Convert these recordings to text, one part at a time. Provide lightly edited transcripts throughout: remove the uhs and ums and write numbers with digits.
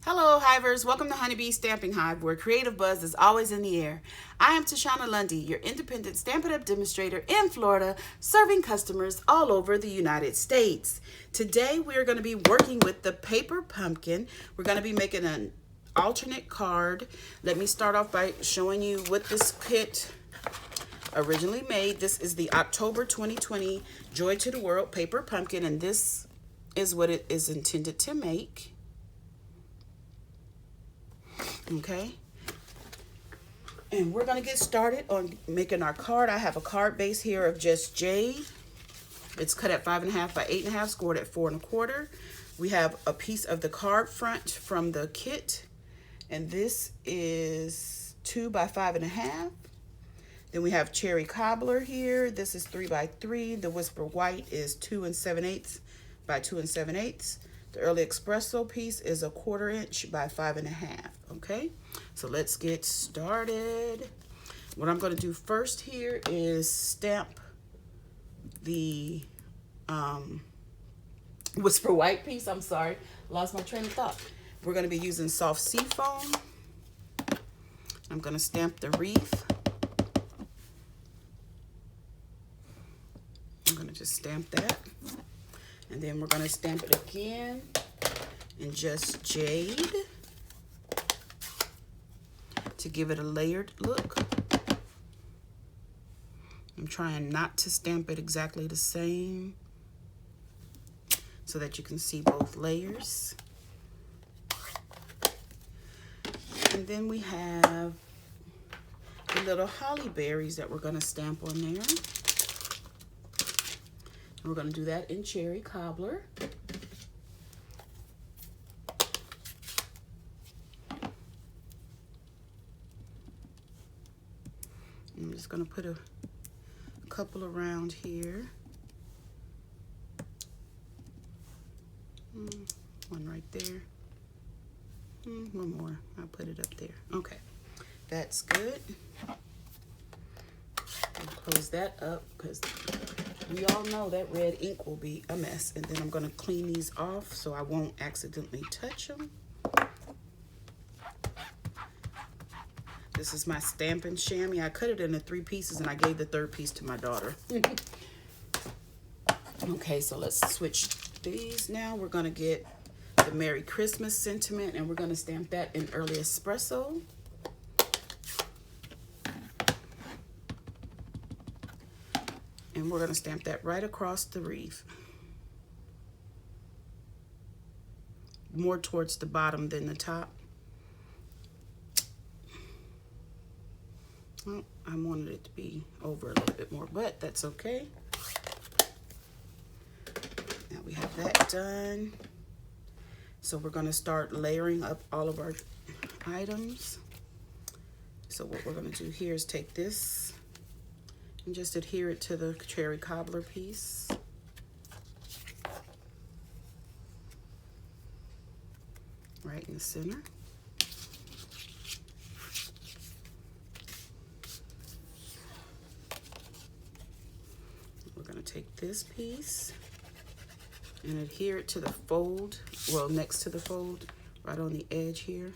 Hello, Hivers. Welcome to Honeybee Stamping Hive, where creative buzz is always in the air. I am Tashana Lundy, your independent Stampin' Up demonstrator in Florida, serving customers all over the United States. Today, we are going to be working with the paper pumpkin. We're going to be making an alternate card. Let me start off by showing you what this kit originally made. This is the October 2020 Joy to the World paper pumpkin, and this is what it is intended to make. Okay, and we're gonna get started on making our card. I have a card base here of just jade. It's cut at 5.5 by 8.5, scored at 4 1/4. We have a piece of the card front from the kit, and this is 2 by 5.5. Then we have cherry cobbler here. This is 3 by 3. The whisper white is 2 7/8 by 2 7/8. The early espresso piece is 1/4 inch by 5.5. Okay, so let's get started. What I'm going to do first here is stamp the whisper white piece. I'm sorry, lost my train of thought. We're going to be using soft sea foam. I'm going to stamp the wreath. I'm going to just stamp that. And then we're going to stamp it again in just jade to give it a layered look. I'm trying not to stamp it exactly the same so that you can see both layers. And then we have the little holly berries that we're going to stamp on there. We're going to do that in cherry cobbler. I'm just going to put a couple around here. One right there. One more. I'll put it up there. Okay, that's good. I'll close that up because we all know that red ink will be a mess. And then I'm going to clean these off so I won't accidentally touch them. This is my Stampin' chamois. I cut it into 3 pieces and I gave the 3rd piece to my daughter. Okay, so let's switch these now. We're going to get the Merry Christmas sentiment and we're going to stamp that in early espresso. And we're going to stamp that right across the wreath. More towards the bottom than the top. Well, I wanted it to be over a little bit more, but that's okay. Now we have that done. So we're going to start layering up all of our items. So what we're going to do here is take this and just adhere it to the cherry cobbler piece. Right in the center. We're going to take this piece and adhere it to the fold, well, next to the fold, right on the edge here.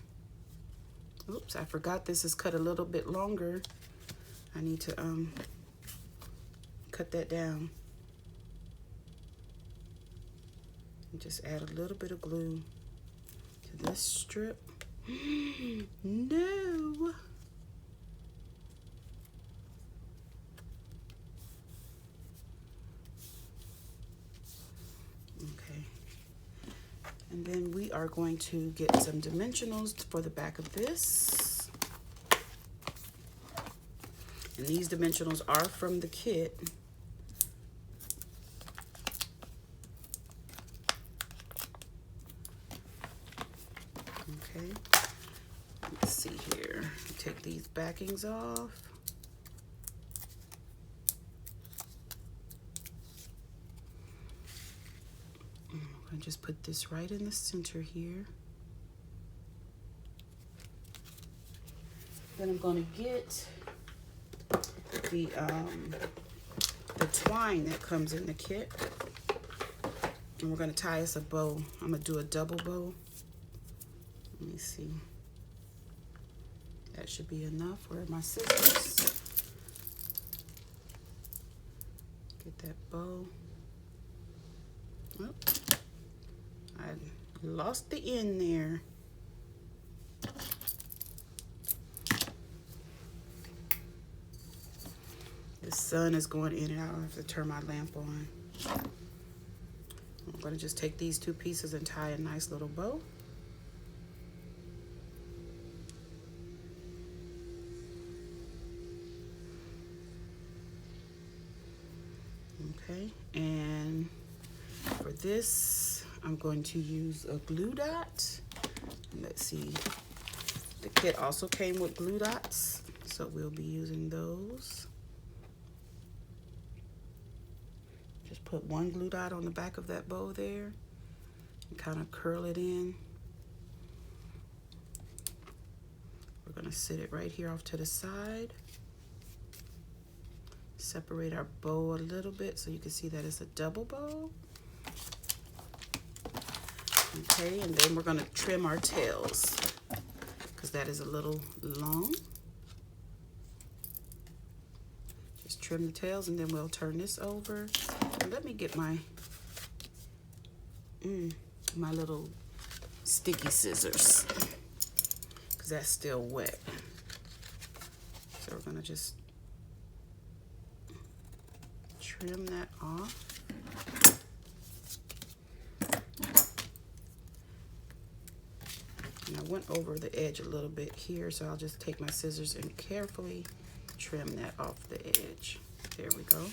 Oops, I forgot this is cut a little bit longer. I need to cut that down. And just add a little bit of glue to this strip. No. Okay. And then we are going to get some dimensionals for the back of this. And these dimensionals are from the kit. Okay, let's see here. Take these backings off. I'm going to just put this right in the center here. Then I'm going to get the twine that comes in the kit. And we're going to tie us a bow. I'm going to do a double bow. Let me see. That should be enough. Where are my scissors? Get that bow. Oh, I lost the end there. The sun is going in and out. I have to turn my lamp on. I'm going to just take these 2 pieces and tie a nice little bow. Okay, and for this, I'm going to use a glue dot. Let's see. The kit also came with glue dots, so we'll be using those. Just put 1 glue dot on the back of that bow there and kind of curl it in. We're going to sit it right here off to the side. Separate our bow a little bit so you can see that it's a double bow. Okay, and then we're going to trim our tails because that is a little long. Just trim the tails and then we'll turn this over. And let me get my my little sticky scissors because that's still wet. So we're going to just trim that off. And I went over the edge a little bit here, so I'll just take my scissors and carefully trim that off the edge. There we go.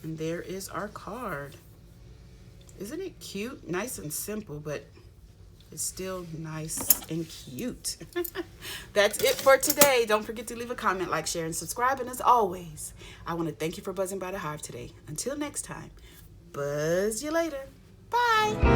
And there is our card. Isn't it cute? Nice and simple, but it's still nice and cute. That's it for today. Don't forget to leave a comment, like, share, and subscribe. And as always, I want to thank you for buzzing by the Hive today. Until next time, buzz you later. Bye.